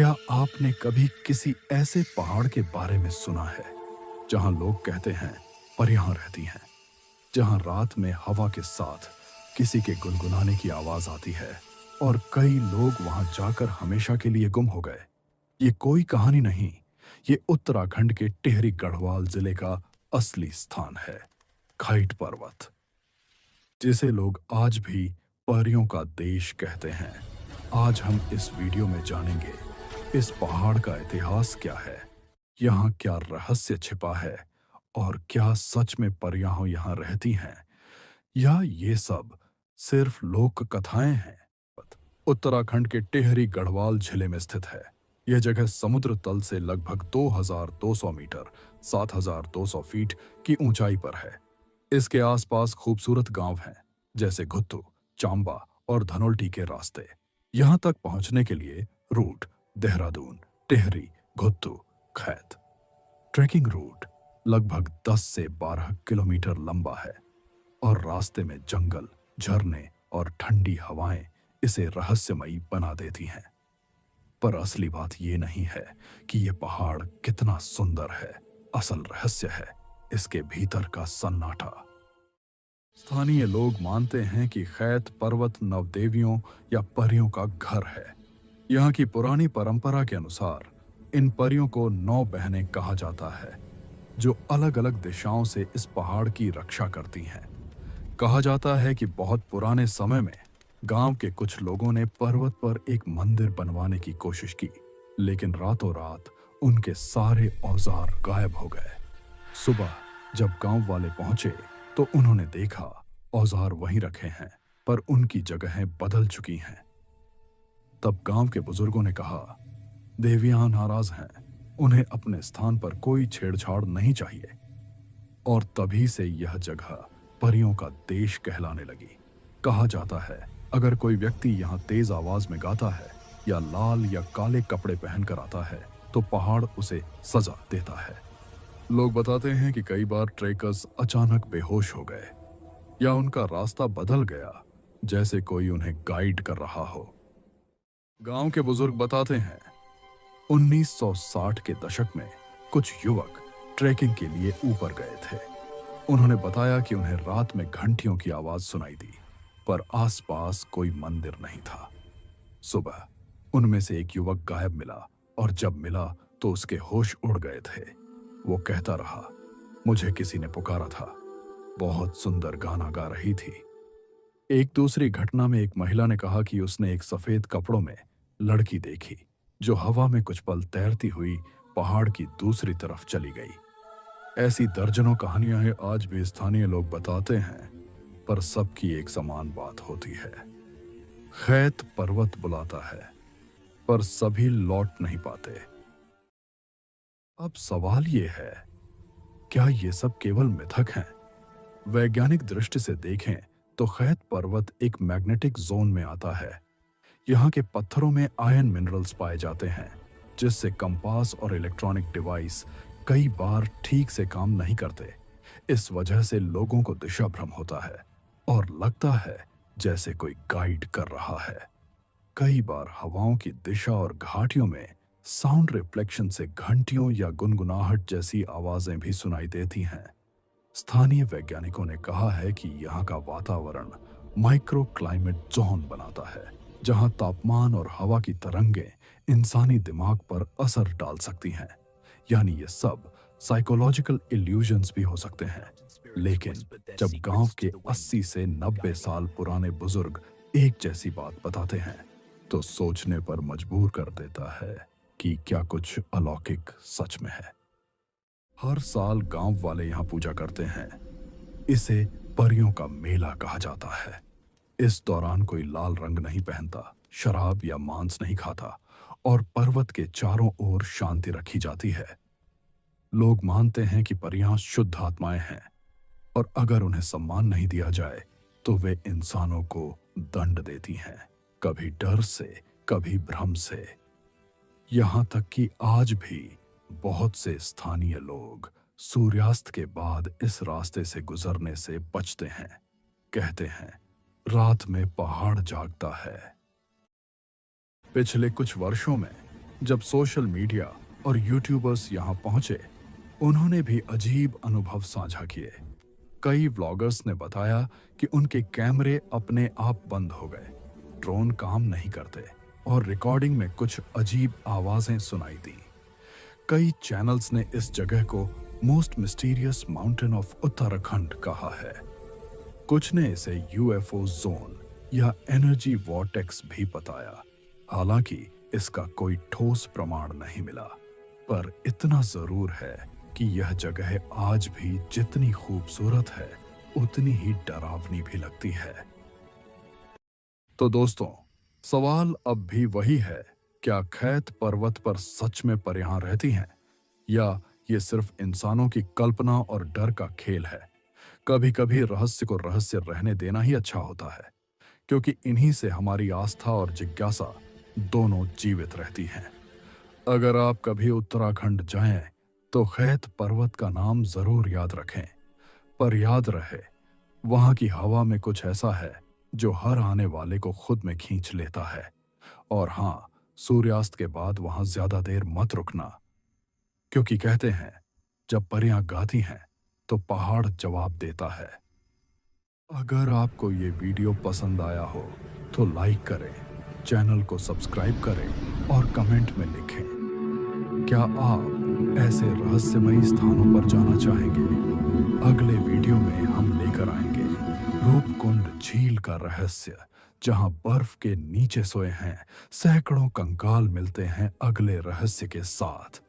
क्या आपने कभी किसी ऐसे पहाड़ के बारे में सुना है जहां लोग कहते हैं परियां रहती हैं, जहां रात में हवा के साथ किसी के गुनगुनाने की आवाज आती है और कई लोग वहां जाकर हमेशा के लिए गुम हो गए? ये कोई कहानी नहीं, ये उत्तराखंड के टिहरी गढ़वाल जिले का असली स्थान है, खाइट पर्वत, जिसे लोग आज भी परियों का देश कहते हैं। आज हम इस वीडियो में जानेंगे इस पहाड़ का इतिहास क्या है, यहाँ क्या रहस्य छिपा है और क्या सच में परियां यहाँ रहती हैं या ये सब सिर्फ लोक कथाएं हैं। उत्तराखंड के टिहरी गढ़वाल जिले में स्थित है। यह जगह समुद्र तल से लगभग 2200 मीटर 7200 फीट की ऊंचाई पर है। इसके आसपास खूबसूरत गांव हैं, जैसे घुत्तू, चांबा और धनोल्टी के रास्ते। यहां तक पहुंचने के लिए रूट देहरादून, टिहरी, घुत्तू, खैत। ट्रैकिंग रूट लगभग 10 से 12 किलोमीटर लंबा है और रास्ते में जंगल, झरने और ठंडी हवाएं इसे रहस्यमयी बना देती हैं। पर असली बात ये नहीं है कि ये पहाड़ कितना सुंदर है। असल रहस्य है इसके भीतर का सन्नाटा। स्थानीय लोग मानते हैं कि खैत पर्वत नवदेवियों या परियों का घर है। यहाँ की पुरानी परंपरा के अनुसार इन परियों को 9 बहनें कहा जाता है, जो अलग अलग दिशाओं से इस पहाड़ की रक्षा करती हैं। कहा जाता है कि बहुत पुराने समय में गांव के कुछ लोगों ने पर्वत पर एक मंदिर बनवाने की कोशिश की, लेकिन रातों रात उनके सारे औजार गायब हो गए। सुबह जब गांव वाले पहुंचे तो उन्होंने देखा औजार वहीं रखे हैं, पर उनकी जगहें बदल चुकी हैं। तब गांव के बुजुर्गों ने कहा, देवियां नाराज हैं, उन्हें अपने स्थान पर कोई छेड़छाड़ नहीं चाहिए। और तभी से यह जगह परियों का देश कहलाने लगी। कहा जाता है अगर कोई व्यक्ति यहाँ तेज आवाज में गाता है या लाल या काले कपड़े पहनकर आता है तो पहाड़ उसे सजा देता है। लोग बताते हैं कि कई बार ट्रेकर्स अचानक बेहोश हो गए या उनका रास्ता बदल गया, जैसे कोई उन्हें गाइड कर रहा हो। गांव के बुजुर्ग बताते हैं 1960 के दशक में कुछ युवक ट्रैकिंग के लिए ऊपर गए थे। उन्होंने बताया कि उन्हें रात में घंटियों की आवाज सुनाई दी, पर आसपास कोई मंदिर नहीं था। सुबह उनमें से एक युवक गायब मिला और जब मिला तो उसके होश उड़ गए थे। वो कहता रहा, मुझे किसी ने पुकारा था, बहुत सुंदर गाना गा रही थी। एक दूसरी घटना में एक महिला ने कहा कि उसने एक सफेद कपड़ों में लड़की देखी जो हवा में कुछ पल तैरती हुई पहाड़ की दूसरी तरफ चली गई। ऐसी दर्जनों कहानियां हैं आज भी स्थानीय लोग बताते हैं, पर सबकी एक समान बात होती है। खैत पर्वत बुलाता है, पर सभी लौट नहीं पाते। अब सवाल ये है, क्या ये सब केवल मिथक हैं? वैज्ञानिक दृष्टि से देखें तो खैत पर्वत एक मैग्नेटिक जोन में आता है। यहाँ के पत्थरों में आयरन मिनरल्स पाए जाते हैं, जिससे कंपास और इलेक्ट्रॉनिक डिवाइस कई बार ठीक से काम नहीं करते। इस वजह से लोगों को दिशा भ्रम होता है और लगता है जैसे कोई गाइड कर रहा है। कई बार हवाओं की दिशा और घाटियों में साउंड रिफ्लेक्शन से घंटियों या गुनगुनाहट जैसी आवाजें भी सुनाई देती हैं। स्थानीय वैज्ञानिकों ने कहा है कि यहाँ का वातावरण माइक्रो क्लाइमेट जोन बनाता है, जहाँ तापमान और हवा की तरंगें इंसानी दिमाग पर असर डाल सकती हैं। यानी ये सब साइकोलॉजिकल इल्यूजन्स भी हो सकते हैं। लेकिन जब गांव के 80 से 90 साल पुराने बुजुर्ग एक जैसी बात बताते हैं तो सोचने पर मजबूर कर देता है कि क्या कुछ अलौकिक सच में है। हर साल गांव वाले यहाँ पूजा करते हैं। इसे परियों का मेला कहा जाता है। इस दौरान कोई लाल रंग नहीं पहनता, शराब या मांस नहीं खाता और पर्वत के चारों ओर शांति रखी जाती है। लोग मानते हैं कि परियां शुद्ध आत्माएं हैं और अगर उन्हें सम्मान नहीं दिया जाए तो वे इंसानों को दंड देती हैं, कभी डर से, कभी भ्रम से। यहां तक कि आज भी बहुत से स्थानीय लोग सूर्यास्त के बाद इस रास्ते से गुजरने से बचते हैं। कहते हैं रात में पहाड़ जागता है। पिछले कुछ वर्षों में जब सोशल मीडिया और यूट्यूबर्स यहाँ पहुंचे, उन्होंने भी अजीब अनुभव साझा किए। कई व्लॉगर्स ने बताया कि उनके कैमरे अपने आप बंद हो गए, ड्रोन काम नहीं करते और रिकॉर्डिंग में कुछ अजीब आवाजें सुनाई दी। कई चैनल्स ने इस जगह को most mysterious mountain of Uttarakhand कहा है। कुछ ने इसे यूएफओ जोन या एनर्जी वॉर्टेक्स भी बताया। हालांकि इसका कोई ठोस प्रमाण नहीं मिला, पर इतना जरूर है कि यह जगह आज भी जितनी खूबसूरत है उतनी ही डरावनी भी लगती है। तो दोस्तों, सवाल अब भी वही है, क्या खैत पर्वत पर सच में परियां रहती हैं, या ये सिर्फ इंसानों की कल्पना और डर का खेल है? कभी कभी रहस्य को रहस्य रहने देना ही अच्छा होता है, क्योंकि इन्हीं से हमारी आस्था और जिज्ञासा दोनों जीवित रहती हैं। अगर आप कभी उत्तराखंड जाएं, तो खैत पर्वत का नाम जरूर याद रखें। पर याद रहे, वहां की हवा में कुछ ऐसा है जो हर आने वाले को खुद में खींच लेता है। और हाँ, सूर्यास्त के बाद वहां ज्यादा देर मत रुकना, क्योंकि कहते हैं जब परियां गाती हैं तो पहाड़ जवाब देता है। अगर आपको ये वीडियो पसंद आया हो तो लाइक करें, चैनल को सब्सक्राइब करें और कमेंट में लिखें, क्या आप ऐसे रहस्यमयी स्थानों पर जाना चाहेंगे? अगले वीडियो में हम लेकर आएंगे रूपकुंड झील का रहस्य, जहां बर्फ के नीचे सोए हैं सैकड़ों कंकाल मिलते हैं अगले रहस्य के साथ।